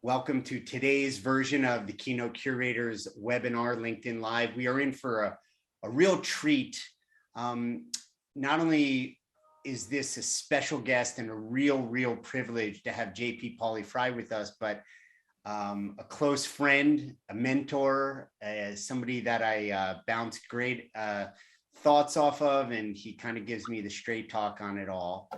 Welcome to today's version of the Keynote Curators webinar, LinkedIn Live. We are in for a real treat. Not only is this a special guest and a real privilege to have JP Pawliw-Fry with us, but a close friend, a mentor, somebody that I bounce great thoughts off of, and he kind of gives me the straight talk on it all.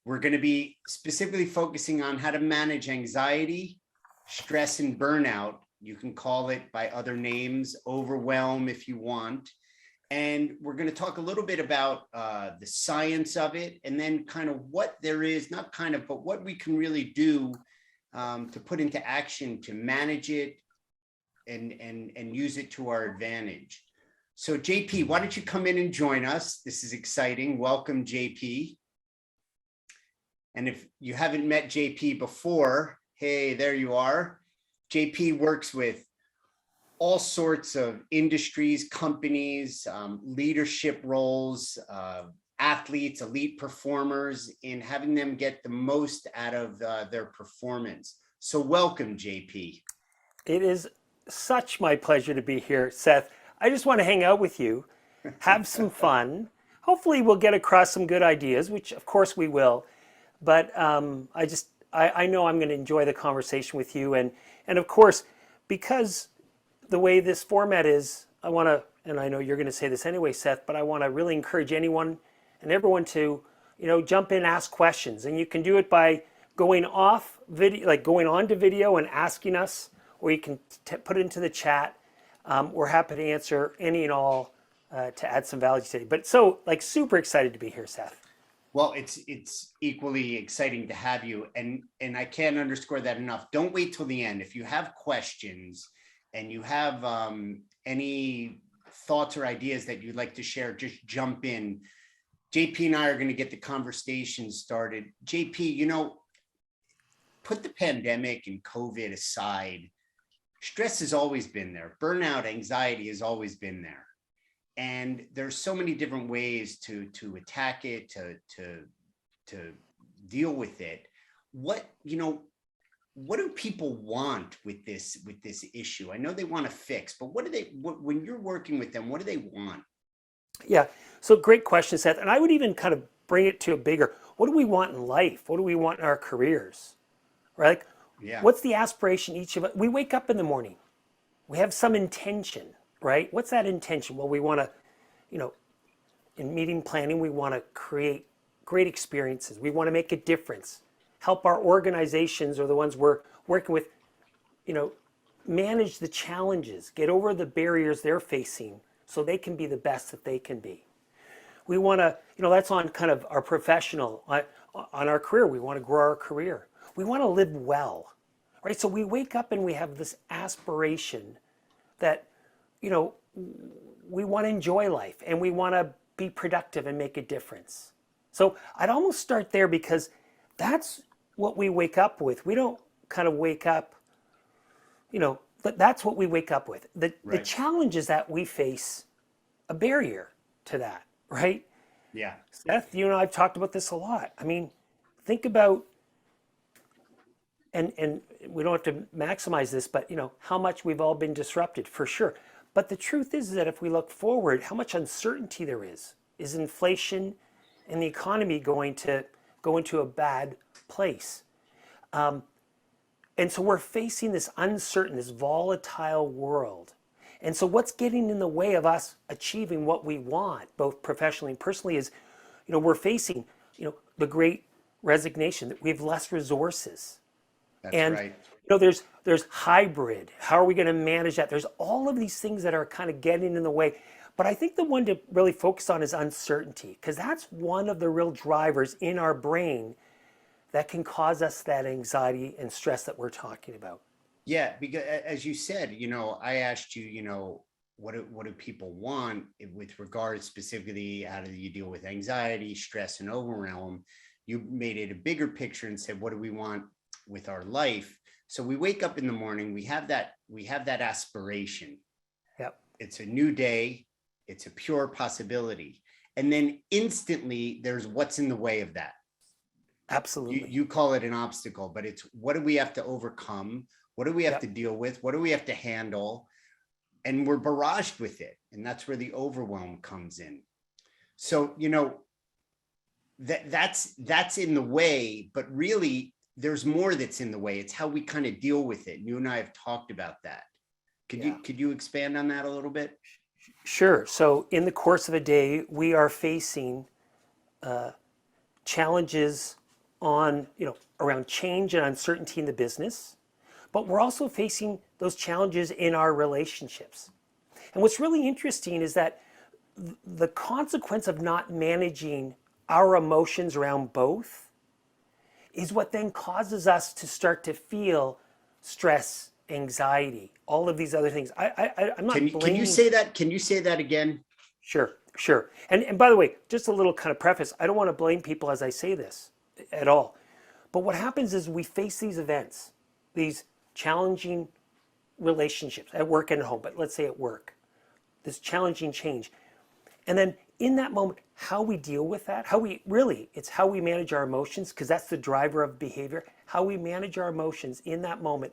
We're going to be specifically focusing on how to manage anxiety, stress, and burnout. You can call it by other names, overwhelm if you want. And we're going to talk a little bit about the science of it, and then kind of what there is, not kind of, but what we can really do to put into action to manage it and use it to our advantage. So JP, why don't you come in and join us? This is exciting. Welcome, JP. And if you haven't met JP before, hey, there you are. JP works with all sorts of industries, companies, leadership roles, athletes, elite performers, in having them get the most out of their performance. So welcome, JP. It is such my pleasure to be here, Seth. I just want to hang out with you, have some fun. Hopefully we'll get across some good ideas, which of course we will. But I know I'm going to enjoy the conversation with you. And of course, because the way this format is, I want to, and I know you're going to say this anyway, Seth, but I want to really encourage anyone and everyone to, jump in, ask questions. And you can do it by going off video, like going on to video and asking us, or you can put it into the chat. We're happy to answer any and all to add some value today. But so super excited to be here, Seth. Well, it's equally exciting to have you, and I can't underscore that enough. Don't wait till the end. If you have questions and you have any thoughts or ideas that you'd like to share, just jump in. JP and I are going to get the conversation started. JP, put the pandemic and COVID aside. Stress has always been there. Burnout, anxiety has always been there. And there's so many different ways to attack it, to deal with it. What do people want with this issue? I know they want to fix, but when you're working with them, what do they want? Yeah, so great question, Seth. And I would even kind of bring it to a bigger, what do we want in life? What do we want in our careers? Right? Yeah. What's the aspiration each of us? We wake up in the morning. We have some intention, right? What's that intention? Well, we want to, in meeting planning, we want to create great experiences. We want to make a difference, help our organizations or the ones we're working with, manage the challenges, get over the barriers they're facing so they can be the best that they can be. We want to, that's on kind of our professional, on our career. We want to grow our career. We want to live well, right? So we wake up and we have this aspiration that, we want to enjoy life and we want to be productive and make a difference. So I'd almost start there because that's what we wake up with. We don't kind of wake up, but that's what we wake up with. The challenges that we face, a barrier to that, right? Yeah. Seth, I've talked about this a lot. I mean, think about, and we don't have to maximize this, but how much we've all been disrupted for sure. But the truth is that if we look forward, how much uncertainty there is. Is inflation and the economy going to go into a bad place? And so we're facing this uncertain, this volatile world. And so what's getting in the way of us achieving what we want, both professionally and personally, is, we're facing, the great resignation, that we have less resources. That's and right. There's hybrid. How are we going to manage that? There's all of these things that are kind of getting in the way. But I think the one to really focus on is uncertainty, because that's one of the real drivers in our brain that can cause us that anxiety and stress that we're talking about. Yeah, because as you said, I asked you, what do people want with regards specifically, how do you deal with anxiety, stress, and overwhelm? You made it a bigger picture and said, what do we want with our life? So we wake up in the morning, we have that aspiration. Yep. It's a new day. It's a pure possibility. And then instantly there's what's in the way of that. Absolutely. You call it an obstacle, but it's what do we have to overcome? What do we have Yep. to deal with? What do we have to handle? And we're barraged with it. And that's where the overwhelm comes in. So, that's in the way, but really there's more that's in the way. It's how we kind of deal with it. You and I have talked about that. Could you expand on that a little bit? Sure. So in the course of a day, we are facing challenges on, around change and uncertainty in the business, but we're also facing those challenges in our relationships. And what's really interesting is that the consequence of not managing our emotions around both is what then causes us to start to feel stress, anxiety, all of these other things. I'm not blaming. Can you say that? Can you say that again? Sure. And by the way, just a little kind of preface, I don't want to blame people as I say this at all. But what happens is we face these events, these challenging relationships at work and at home, but let's say at work, this challenging change. And then in that moment, how we deal with that, it's how we manage our emotions, because that's the driver of behavior. How we manage our emotions in that moment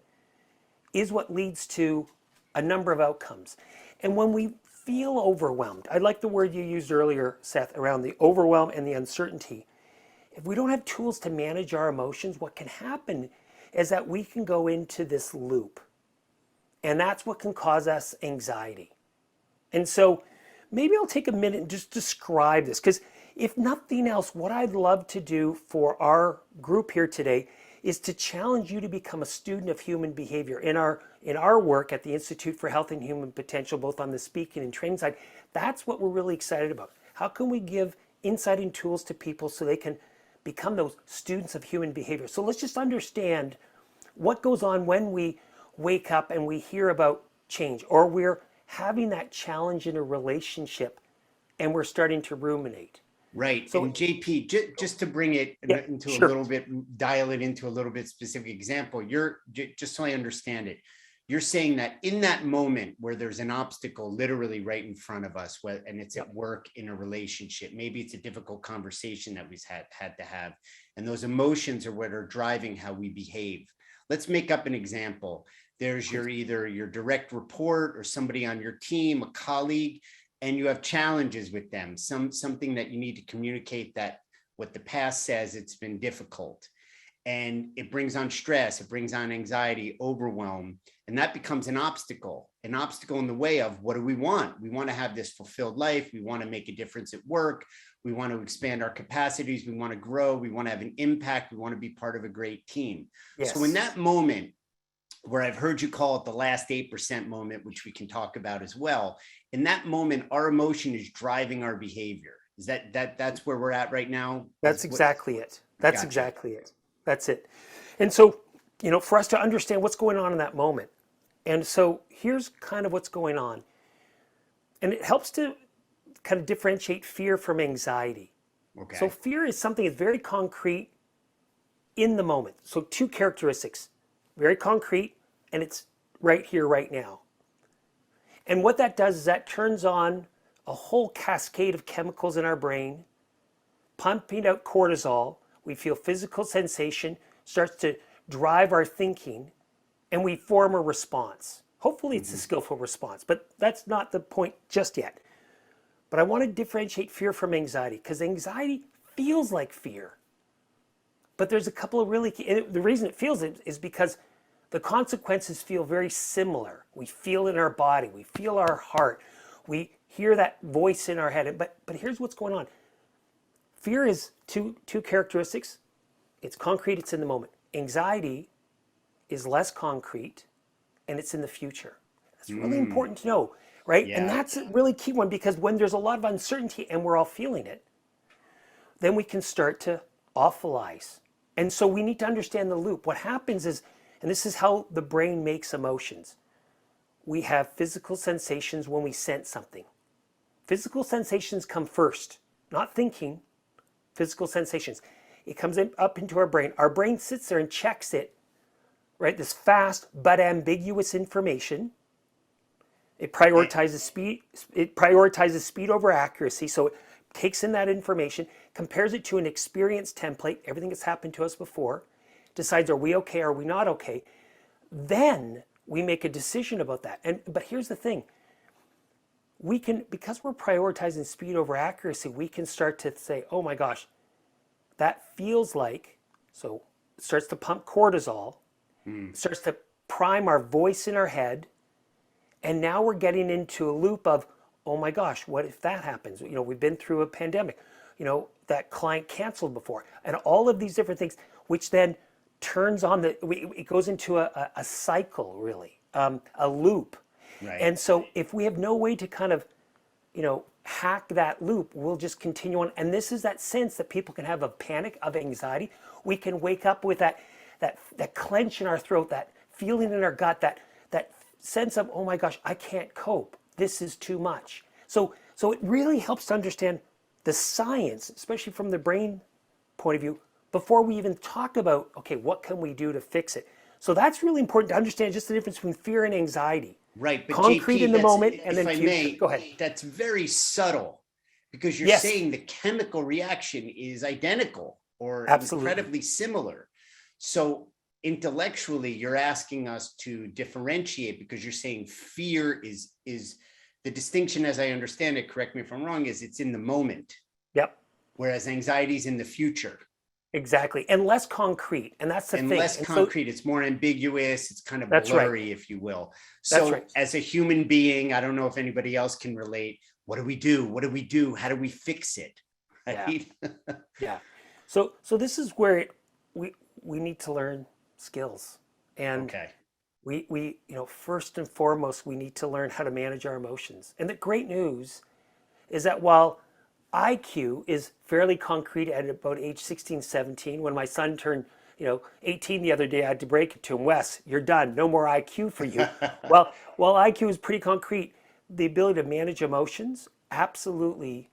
is what leads to a number of outcomes. And when we feel overwhelmed, I like the word you used earlier, Seth, around the overwhelm and the uncertainty. If we don't have tools to manage our emotions, what can happen is that we can go into this loop. And that's what can cause us anxiety. And so maybe I'll take a minute and just describe this, because if nothing else, what I'd love to do for our group here today is to challenge you to become a student of human behavior. In our work at the Institute for Health and Human Potential, both on the speaking and training side, that's what we're really excited about. How can we give insight and tools to people so they can become those students of human behavior? So let's just understand what goes on when we wake up and we hear about change, or we're having that challenge in a relationship and we're starting to ruminate. Right. So, and JP, just to bring it into a little bit, dial it into a little bit specific example, just so I understand it, you're saying that in that moment where there's an obstacle literally right in front of us, and it's at work, in a relationship, maybe it's a difficult conversation that we've had to have, and those emotions are what are driving how we behave. Let's make up an example. There's either your direct report or somebody on your team, a colleague, and you have challenges with them, something that you need to communicate, that what the past says, it's been difficult. And it brings on stress, it brings on anxiety, overwhelm, and that becomes an obstacle in the way of what do we want? We want to have this fulfilled life. We want to make a difference at work. We want to expand our capacities. We want to grow. We want to have an impact. We want to be part of a great team. Yes. So in that moment, where I've heard you call it the last 8% moment, which we can talk about as well, in that moment, our emotion is driving our behavior. Is that's where we're at right now? That's exactly it. That's exactly it. That's it. And so, for us to understand what's going on in that moment. And so here's kind of what's going on. And it helps to kind of differentiate fear from anxiety. Okay. So fear is something that's very concrete in the moment. So two characteristics, very concrete, and it's right here, right now. And what that does is that turns on a whole cascade of chemicals in our brain, pumping out cortisol. We feel physical sensation, starts to drive our thinking, and we form a response. Hopefully it's a skillful response, but that's not the point just yet. But I want to differentiate fear from anxiety, because anxiety feels like fear. But there's a couple of the reason it feels it is because the consequences feel very similar. We feel in our body, we feel our heart, we hear that voice in our head. But here's what's going on. Fear is two characteristics. It's concrete, it's in the moment. Anxiety is less concrete, and it's in the future. That's really important to know, right? Yeah. And that's a really key one, because when there's a lot of uncertainty and we're all feeling it, then we can start to awfulize. And so we need to understand the loop. What happens is, and this is how the brain makes emotions, we have physical sensations when we sense something. Physical sensations come first, not thinking, physical sensations. It comes up into our brain. Our brain sits there and checks it, right? This fast but ambiguous information. It prioritizes speed. It prioritizes speed over accuracy. So it takes in that information, compares it to an experience template, everything that's happened to us before, decides, are we okay, are we not okay? Then we make a decision about that. But here's the thing. We can, because we're prioritizing speed over accuracy, we can start to say, oh my gosh, that feels like, so it starts to pump cortisol, starts to prime our voice in our head, and now we're getting into a loop of, oh my gosh, what if that happens? You know, we've been through a pandemic, you know, that client canceled before, and all of these different things, which then turns on it goes into a cycle, really, a loop. Right. And so if we have no way to kind of, you know, hack that loop, we'll just continue on. And this is that sense that people can have of panic, of anxiety. We can wake up with that clench in our throat, that feeling in our gut, that sense of, oh my gosh, I can't cope. This is too much. So it really helps to understand the science, especially from the brain point of view, before we even talk about, okay, what can we do to fix it? So that's really important to understand, just the difference between fear and anxiety. Right, but concrete JP, in the moment and then if I future. may, Go ahead. that's very subtle, because you're Yes. saying the chemical reaction is identical or Absolutely. incredibly similar. So intellectually, you're asking us to differentiate, because you're saying fear is the distinction, as I understand it, correct me if I'm wrong, is it's in the moment. Yep. Whereas anxiety is in the future. Exactly. And less concrete. And that's the And thing. less And concrete. It's more ambiguous. It's kind of That's blurry, right. if you will. That's So right. as a human being, I don't know if anybody else can relate. What do we do? What do we do? How do we fix it? Right? Yeah. So this is where we need to learn skills. And Okay. we you know, first and foremost, we need to learn how to manage our emotions. And the great news is that while IQ is fairly concrete at about age 16, 17, when my son turned, you know, 18 the other day, I had to break it to him, Wes, you're done, no more IQ for you. Well, while IQ is pretty concrete, the ability to manage emotions absolutely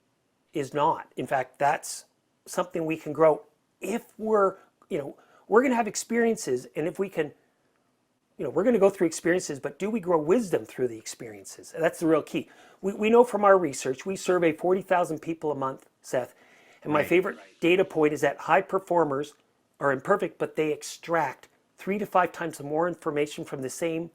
is not. In fact, that's something we can grow if we're, you know, we're going to have experiences, and if we can, you know, we're going to go through experiences, but do we grow wisdom through the experiences? That's the real key. We know from our research, we survey 40,000 people a month, Seth, and my favorite data point is that high performers are imperfect, but they extract 3 to 5 times more information from the same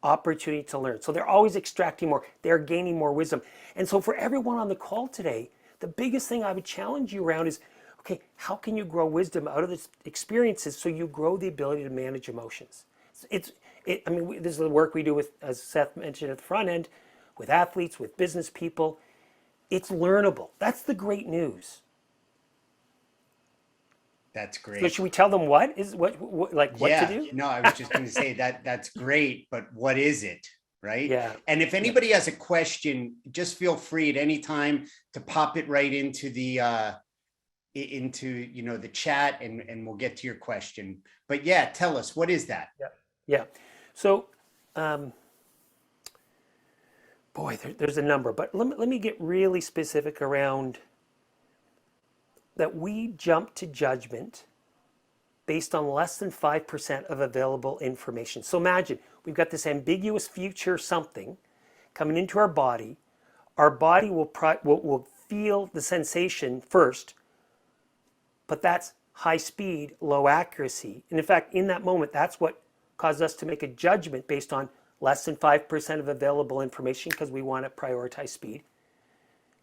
opportunity to learn. So they're always extracting more. They're gaining more wisdom. And so for everyone on the call today, the biggest thing I would challenge you around is, okay, how can you grow wisdom out of the experiences so you grow the ability to manage emotions? I mean, this is the work we do with, as Seth mentioned at the front end, with athletes, with business people. It's learnable. That's the great news. That's great. So should we tell them what to do? No, I was just going to say that's great, but what is it? Right. Yeah. And if anybody has a question, just feel free at any time to pop it right into the you know, the chat, and we'll get to your question. But yeah, tell us, what is that? Yeah. So, boy, there's a number, but let me get really specific around that. We jump to judgment based on less than 5% of available information. So imagine we've got this ambiguous future something coming into our body. Our body will feel the sensation first, but that's high speed, low accuracy. And in fact, in that moment, that's what caused us to make a judgment based on less than 5% of available information, because we want to prioritize speed.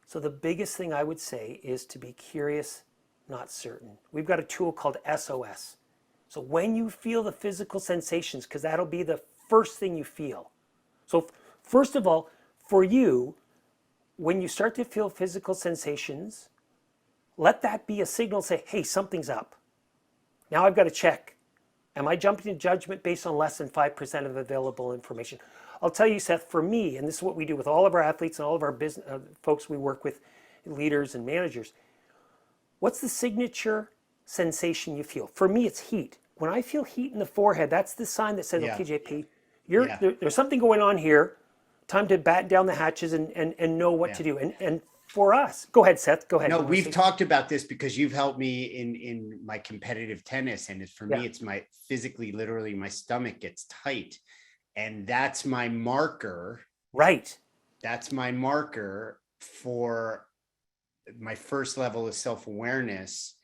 So the biggest thing I would say is to be curious, not certain. We've got a tool called SOS. So when you feel the physical sensations, because that'll be the first thing you feel. So first of all, for you, when you start to feel physical sensations, let that be a signal, say, hey, something's up. Now I've got to check. Am I jumping to judgment based on less than 5% of available information? I'll tell you, Seth, for me, and this is what we do with all of our athletes and all of our business folks we work with, leaders and managers. What's the signature sensation you feel? For me, it's heat. When I feel heat in the forehead, that's the sign that says, okay, JP, there's something going on here. Time to batten down the hatches and know what to do. And for us, go ahead, Seth, go ahead. No, we've talked about this because you've helped me in my competitive tennis. And for me, it's my physically, literally, my stomach gets tight. And that's my marker. Right. That's my marker for my first level is self-awareness.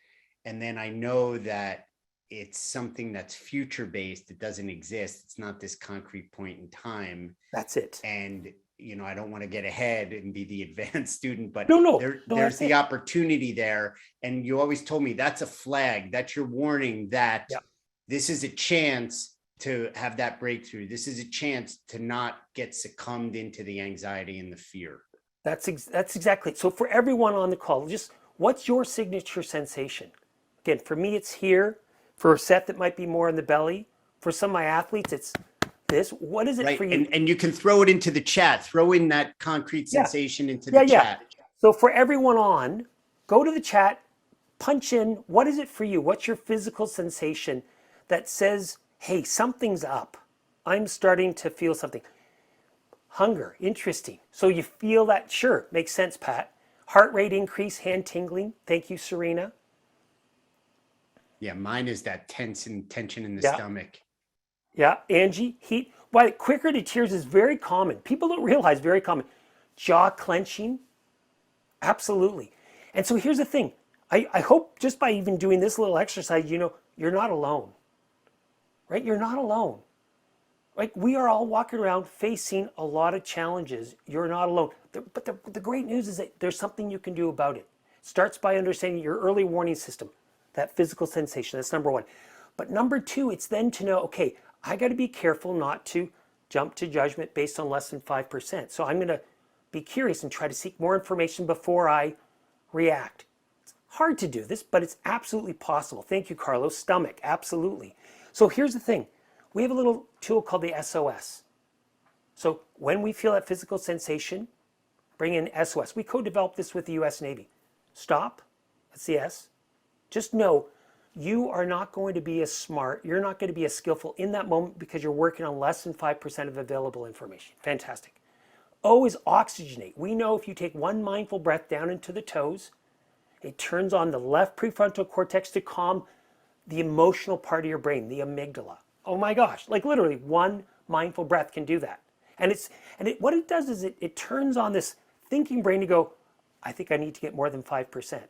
And then I know that it's something that's future-based. It doesn't exist. It's not this concrete point in time. That's it. And, I don't want to get ahead and be the advanced student, but No, there's the opportunity there. And you always told me that's a flag. That's your warning that this is a chance to have that breakthrough. This is a chance to not get succumbed into the anxiety and the fear. That's exactly it. So for everyone on the call, just what's your signature sensation? Again, for me, it's here. For Seth, it might be more in the belly. For some of my athletes, it's this. What is it for you? And you can throw it into the chat. Throw in that concrete sensation into the chat. So for everyone on, go to the chat, punch in, what is it for you? What's your physical sensation that says, hey, something's up. I'm starting to feel something. Hunger, interesting. So you feel that, sure, makes sense, Pat. Heart rate increase, hand tingling. Thank you, Serena. Yeah, mine is that tension in the stomach. Yeah, Angie, heat. Why quicker to tears is very common. People don't realize, very common. Jaw clenching, absolutely. And so here's the thing. I hope just by even doing this little exercise, you're not alone, right? You're not alone. Like, we are all walking around facing a lot of challenges. You're not alone. But the great news is that there's something you can do about it. It starts by understanding your early warning system, that physical sensation. That's number one. But number two, it's then to know, okay, I got to be careful not to jump to judgment based on less than 5%. So I'm going to be curious and try to seek more information before I react. It's hard to do this, but it's absolutely possible. Thank you, Carlos. Stomach, absolutely. So here's the thing. We have a little tool called the SOS. So when we feel that physical sensation, bring in SOS. We co-developed this with the US Navy. Stop, that's the S. Just know you are not going to be as smart, you're not going to be as skillful in that moment because you're working on less than 5% of available information. Fantastic. O is oxygenate. We know if you take one mindful breath down into the toes, it turns on the left prefrontal cortex to calm the emotional part of your brain, the amygdala. Oh my gosh, like literally one mindful breath can do that. And what it does is it turns on this thinking brain to go, I think I need to get more than 5%.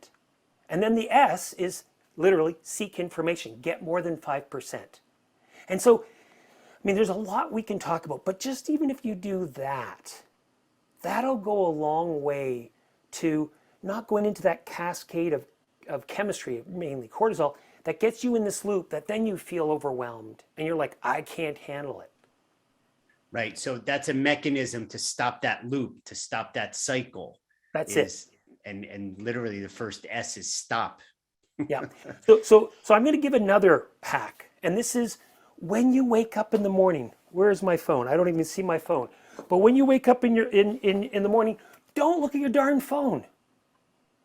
And then the S is literally seek information, get more than 5%. And so, there's a lot we can talk about, but just even if you do that, that'll go a long way to not going into that cascade of chemistry, mainly cortisol, that gets you in this loop that then you feel overwhelmed and you're like, I can't handle it. Right. So that's a mechanism to stop that loop, to stop that cycle. That's it. And literally the first S is stop. Yeah. So I'm going to give another hack. And this is when you wake up in the morning. Where's my phone? I don't even see my phone. But when you wake up in the morning, don't look at your darn phone.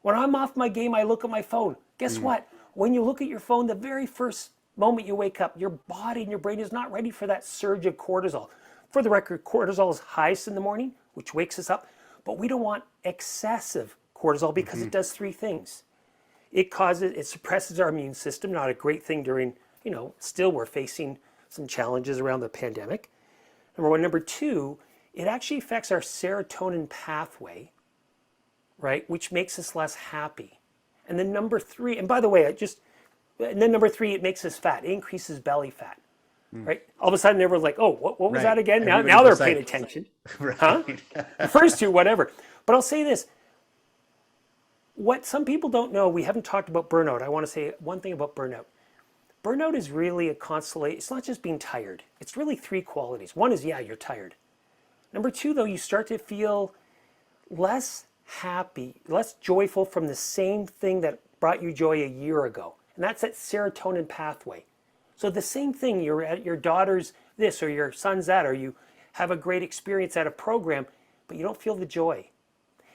When I'm off my game, I look at my phone. Guess what? When you look at your phone, the very first moment you wake up, your body and your brain is not ready for that surge of cortisol. For the record, cortisol is highest in the morning, which wakes us up. But we don't want excessive cortisol because it does three things. It suppresses our immune system, not a great thing during, still we're facing some challenges around the pandemic. Number one. Number two, it actually affects our serotonin pathway, right, which makes us less happy. And then number three, and by the way, number three, it makes us fat, it increases belly fat, right? All of a sudden, everyone's like, oh, what was that again? Now they're paying attention. Right. Huh? The first two, whatever. But I'll say this. What some people don't know, we haven't talked about burnout. I want to say one thing about burnout. Burnout is really a constellation. It's not just being tired. It's really three qualities. One is, you're tired. Number two, though, you start to feel less happy, less joyful from the same thing that brought you joy a year ago. And that's that serotonin pathway. So the same thing, you're at your daughter's this or your son's that, or you have a great experience at a program, but you don't feel the joy.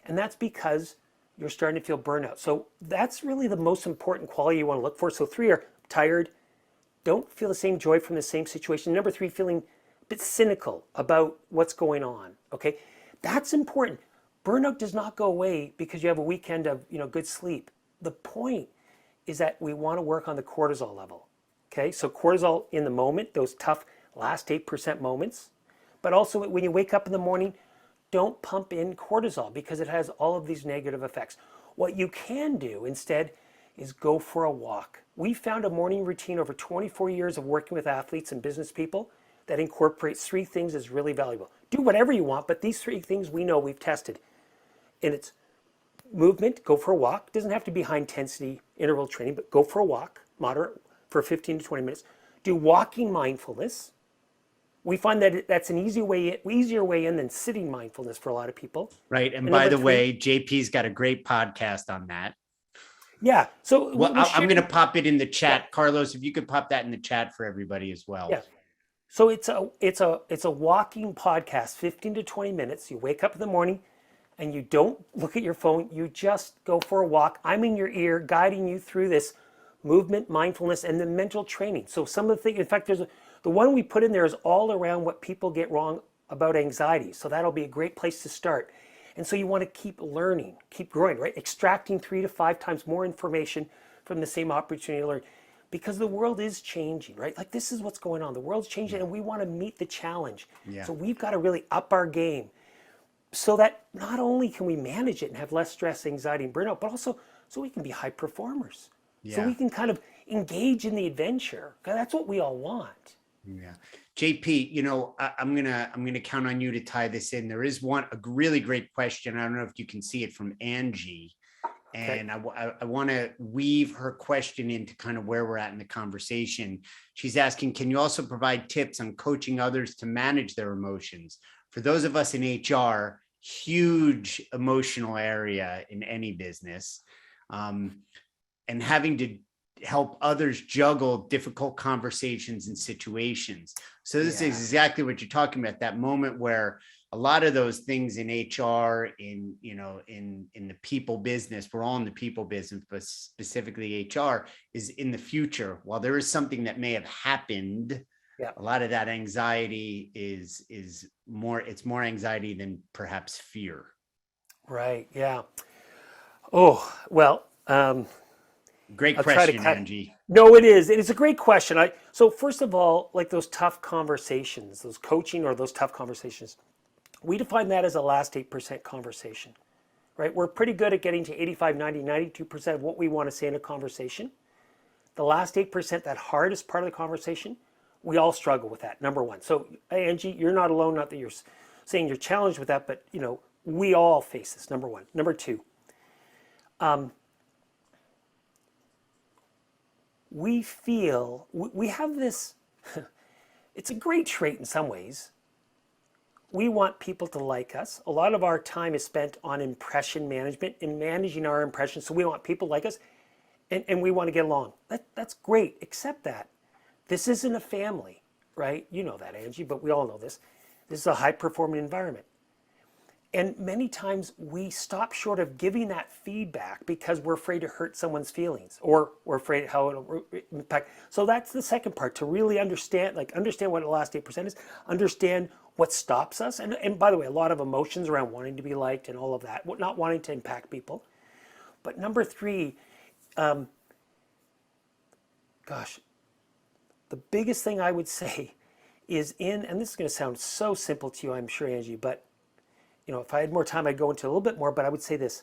And that's because you're starting to feel burnout. So that's really the most important quality you want to look for. So three are tired, don't feel the same joy from the same situation. Number three, feeling a bit cynical about what's going on, okay? That's important. Burnout does not go away because you have a weekend of good sleep. The point is that we want to work on the cortisol level, okay? So cortisol in the moment, those tough last 8% moments, but also when you wake up in the morning, don't pump in cortisol because it has all of these negative effects. What you can do instead is go for a walk. We found a morning routine over 24 years of working with athletes and business people that incorporates 3 things is really valuable. Do whatever you want, but these 3 things we know we've tested. And it's movement, go for a walk. It doesn't have to be high intensity interval training, but go for a walk, moderate, for 15 to 20 minutes. Do walking mindfulness. We find that that's an easier way in than sitting mindfulness for a lot of people. Right. And by the way, JP's got a great podcast on that. Yeah. So I'm going to pop it in the chat. Yeah. Carlos, if you could pop that in the chat for everybody as well. Yeah. So it's a walking podcast, 15 to 20 minutes. You wake up in the morning and you don't look at your phone. You just go for a walk. I'm in your ear guiding you through this movement, mindfulness, and the mental training. So some of the things, in fact, the one we put in there is all around what people get wrong about anxiety. So that'll be a great place to start. And so you want to keep learning, keep growing, right? Extracting 3 to 5 times more information from the same opportunity to learn. Because the world is changing, right? Like this is what's going on. The world's changing and we want to meet the challenge. Yeah. So we've got to really up our game so that not only can we manage it and have less stress, anxiety, and burnout, but also so we can be high performers. Yeah. So we can kind of engage in the adventure. That's what we all want. Yeah. JP, you know, I'm gonna count on you to tie this in. There is a really great question. I don't know if you can see it from Angie. And okay. I want to weave her question into kind of where we're at in the conversation. She's asking, can you also provide tips on coaching others to manage their emotions? For those of us in HR, huge emotional area in any business, and having to help others juggle difficult conversations and situations. So this is exactly what you're talking about, that moment where a lot of those things in HR, in the people business, we're all in the people business, but specifically HR is in the future. While there is something that may have happened, a lot of that anxiety is more anxiety than perhaps fear. Right. Yeah. Oh, well, great question, Angie. No, it is. It is a great question. So first of all, like those tough conversations, those coaching or those tough conversations, we define that as a last 8% conversation, right? We're pretty good at getting to 85, 90, 92% of what we want to say in a conversation. The last 8%, that hardest part of the conversation, we all struggle with that, number one. So Angie, you're not alone, not that you're saying you're challenged with that, but we all face this, number one. Number two, we have this, it's a great trait in some ways. We want people to like us. A lot of our time is spent on impression management and managing our impressions. So we want people to like us and we want to get along. That's great, except that this isn't a family, right? You know that, Angie, but we all know this. This is a high-performing environment. And many times we stop short of giving that feedback because we're afraid to hurt someone's feelings or we're afraid how it'll impact. So that's the second part, to really understand what the last 8% is, understand what stops us. And by the way, a lot of emotions around wanting to be liked and all of that, not wanting to impact people. But number 3, the biggest thing I would say is and this is going to sound so simple to you, I'm sure, Angie, but if I had more time, I'd go into a little bit more, but I would say this.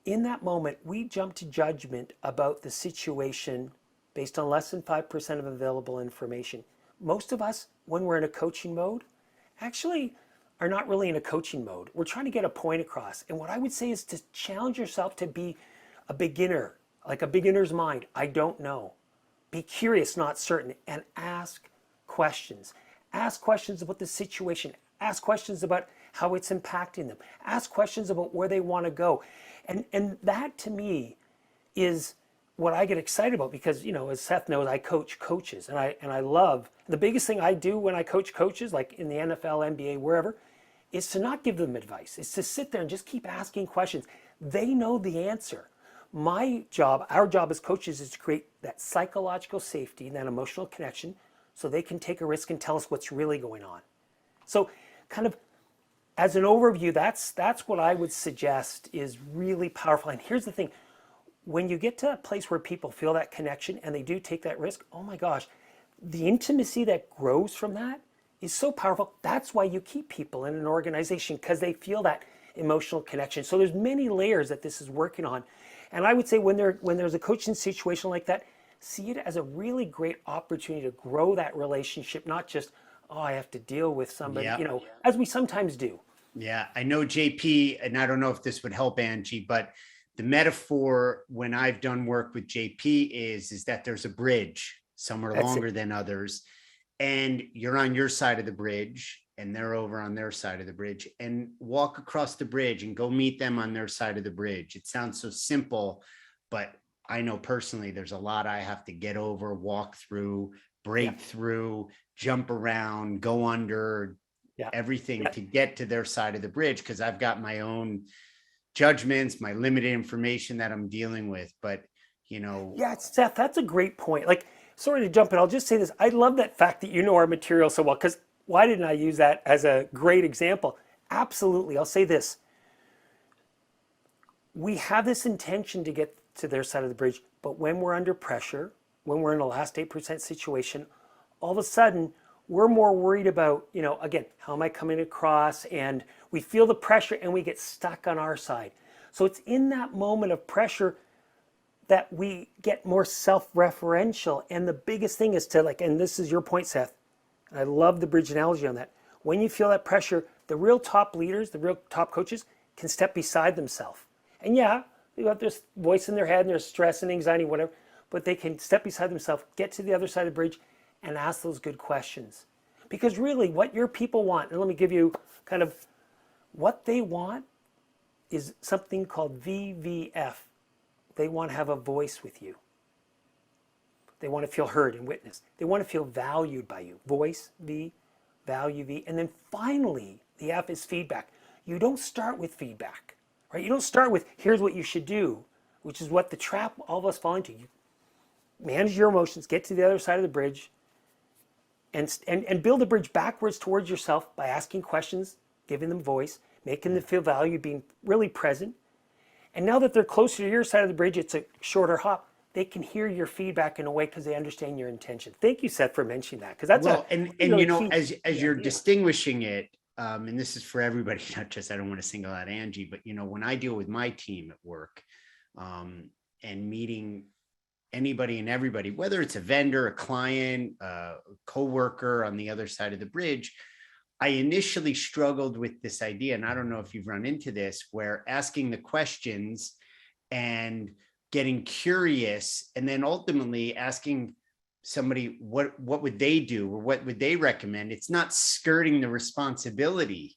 In that moment, we jump to judgment about the situation based on less than 5% of available information. Most of us, when we're in a coaching mode, actually are not really in a coaching mode. We're trying to get a point across. And what I would say is to challenge yourself to be a beginner, like a beginner's mind. I don't know. Be curious, not certain, and ask questions. Ask questions about the situation. Ask questions about how it's impacting them. Ask questions about where they want to go. And that to me is what I get excited about because, as Seth knows, I coach coaches and I love, the biggest thing I do when I coach coaches, like in the NFL, NBA, wherever, is to not give them advice. It's to sit there and just keep asking questions. They know the answer. My job, our job as coaches is to create that psychological safety, that emotional connection so they can take a risk and tell us what's really going on. So kind of as an overview, that's what I would suggest is really powerful. And here's the thing, when you get to a place where people feel that connection and they do take that risk, oh my gosh, the intimacy that grows from that is so powerful. That's why you keep people in an organization, because they feel that emotional connection. So there's many layers that this is working on. And I would say when there's a coaching situation like that, see it as a really great opportunity to grow that relationship, not just, oh, I have to deal with somebody, Yeah. you know, as we sometimes do. Yeah, I know JP, and I don't know if this would help Angie, but the metaphor when I've done work with JP is that there's a bridge. Some are That's longer it. than others, and you're on your side of the bridge and they're over on their side of the bridge, and walk across the bridge and go meet them on their side of the bridge. It sounds so simple, but I know personally there's a lot I have to get over, walk through, Yeah. break through, jump around, go under, Yeah. everything Yeah. to get to their side of the bridge, because I've got my own judgments, my limited information that I'm dealing with. But you know, Yeah, Seth, that's a great point. Like, sorry to jump in. I'll just say this. I love that fact that you know our material so well, because why didn't I use that as a great example? Absolutely. I'll say this. We have this intention to get to their side of the bridge, but when we're under pressure, when we're in a last 8% situation, all of a sudden we're more worried about, you know, again, how am I coming across? And we feel the pressure and we get stuck on our side. So it's in that moment of pressure that we get more self-referential. And the biggest thing is to, like, and this is your point, Seth, and I love the bridge analogy on that. When you feel that pressure, the real top leaders, the real top coaches can step beside themselves. And yeah, they got this voice in their head and there's stress and anxiety, whatever, but they can step beside themselves, get to the other side of the bridge and ask those good questions. Because really what your people want, and let me give you kind of what they want, is something called VVF. They want to have a voice with you. They want to feel heard and witnessed. They want to feel valued by you. Voice, V, value, V. And then finally, the F is feedback. You don't start with feedback, right? You don't start with, here's what you should do, which is what the trap all of us fall into. You manage your emotions, get to the other side of the bridge, and build a bridge backwards towards yourself by asking questions, giving them voice, making them feel valued, being really present. And now that they're closer to your side of the bridge, it's a shorter hop. They can hear your feedback in a way because they understand your intention. Thank you, Seth, for mentioning that, because that's well, a and really you know, key as you're idea. distinguishing it, and this is for everybody, not just, I don't want to single out Angie, but you know, when I deal with my team at work, and meeting anybody and everybody, whether it's a vendor, a client, a coworker on the other side of the bridge, I initially struggled with this idea, and I don't know if you've run into this, where asking the questions and getting curious, and then ultimately asking somebody what would they do or what would they recommend. It's not skirting the responsibility.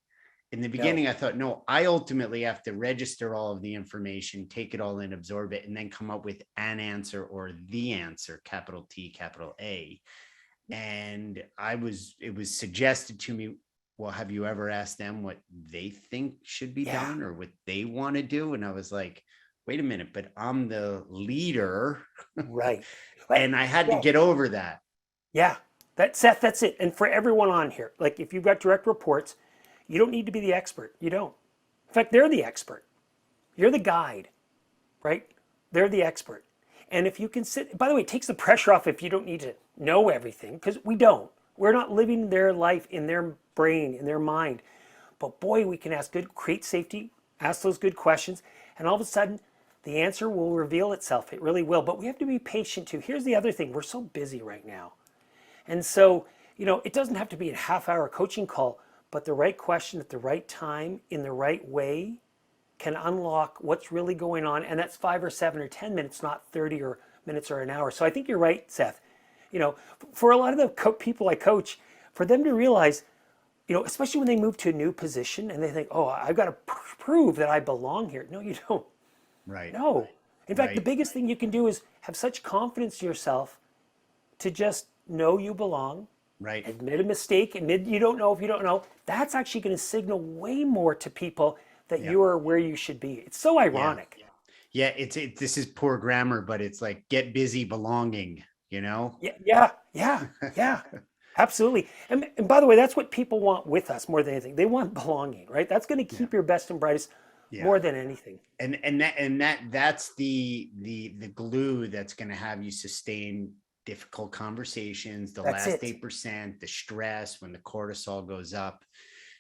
In the No. beginning, I thought, no, I ultimately have to register all of the information, take it all in, absorb it, and then come up with an answer or the answer, capital T, capital A. And it was suggested to me, well, have you ever asked them what they think should be Yeah. done or what they want to do? And I was like, wait a minute, but I'm the leader. Right. Right. And I had to Yeah. get over that. Yeah. Seth, that's it. And for everyone on here, like if you've got direct reports, you don't need to be the expert. You don't. In fact, they're the expert. You're the guide, right? They're the expert. And if you can sit, by the way, it takes the pressure off if you don't need to know everything, because we don't. We're not living their life in their brain, in their mind. But boy, we can ask good, create safety, ask those good questions, and all of a sudden, the answer will reveal itself. It really will. But we have to be patient too. Here's the other thing. We're so busy right now. And so, you know, it doesn't have to be a half-hour coaching call, but the right question at the right time in the right way can unlock what's really going on. And that's 5 or 7 or 10 minutes, not 30 or minutes or an hour. So I think you're right, Seth. You know, for a lot of the people I coach, for them to realize, you know, especially when they move to a new position and they think, oh, I've got to prove that I belong here. No, you don't. Right. No. In fact, the Right. biggest thing you can do is have such confidence in yourself to just know you belong, Right. admit a mistake, admit you don't know if you don't know. That's actually going to signal way more to people that Yeah. you are where you should be. It's so Yeah. ironic. Yeah. This is poor grammar, but it's like get busy belonging, you know? Yeah, yeah, yeah, yeah. Absolutely. And by the way, that's what people want with us more than anything. They want belonging, right? That's going to Yeah. keep your best and brightest Yeah. more than anything. That's the glue that's going to have you sustain difficult conversations, the That's last it. 8%, the stress when the cortisol goes up.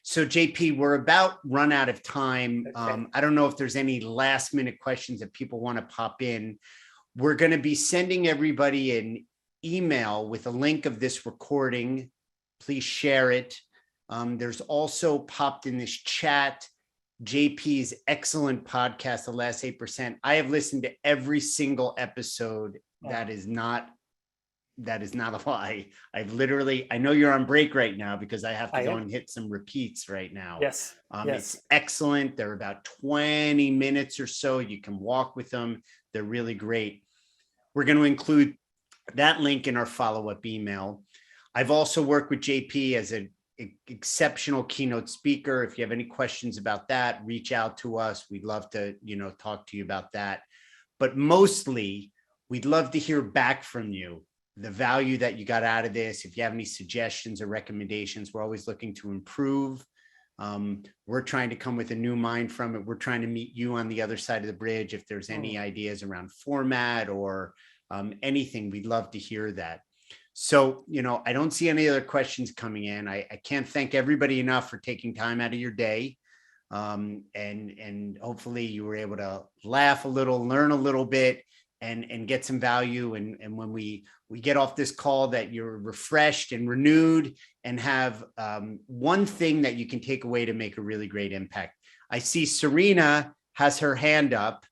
So JP, we're about run out of time. Okay. I don't know if there's any last minute questions that people want to pop in. We're going to be sending everybody an email with a link of this recording. Please share it. There's also popped in this chat JP's excellent podcast, The Last 8%. I have listened to every single episode. That is not a lie. I know you're on break right now because I have to go and hit some repeats right now. Yes. It's excellent. They're about 20 minutes or so. You can walk with them. They're really great. We're going to include that link in our follow-up email. I've also worked with JP as an exceptional keynote speaker. If you have any questions about that, reach out to us. We'd love to, talk to you about that. But mostly, we'd love to hear back from you, the value that you got out of this. If you have any suggestions or recommendations, we're always looking to improve. We're trying to come with a new mind from it. We're trying to meet you on the other side of the bridge. If there's any ideas around format or anything, we'd love to hear that. So, I don't see any other questions coming in. I can't thank everybody enough for taking time out of your day. And hopefully you were able to laugh a little, learn a little bit, and get some value. And when we get off this call, that you're refreshed and renewed and have one thing that you can take away to make a really great impact. I see Serena has her hand up.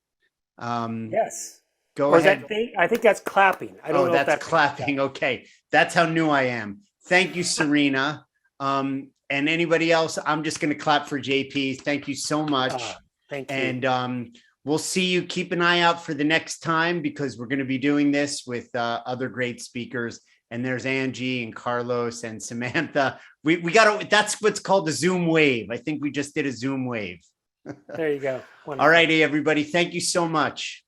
Yes. Go ahead. I think that's clapping. I don't know if that's clapping. Okay. That's how new I am. Thank you, Serena. And anybody else, I'm just going to clap for JP. Thank you so much. Thank you. And we'll see you. Keep an eye out for the next time, because we're going to be doing this with other great speakers. And there's Angie and Carlos and Samantha. We got to, that's what's called the Zoom wave. I think we just did a Zoom wave. There you go. Wonderful. All righty, everybody. Thank you so much.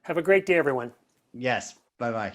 Have a great day, everyone. Yes. Bye-bye.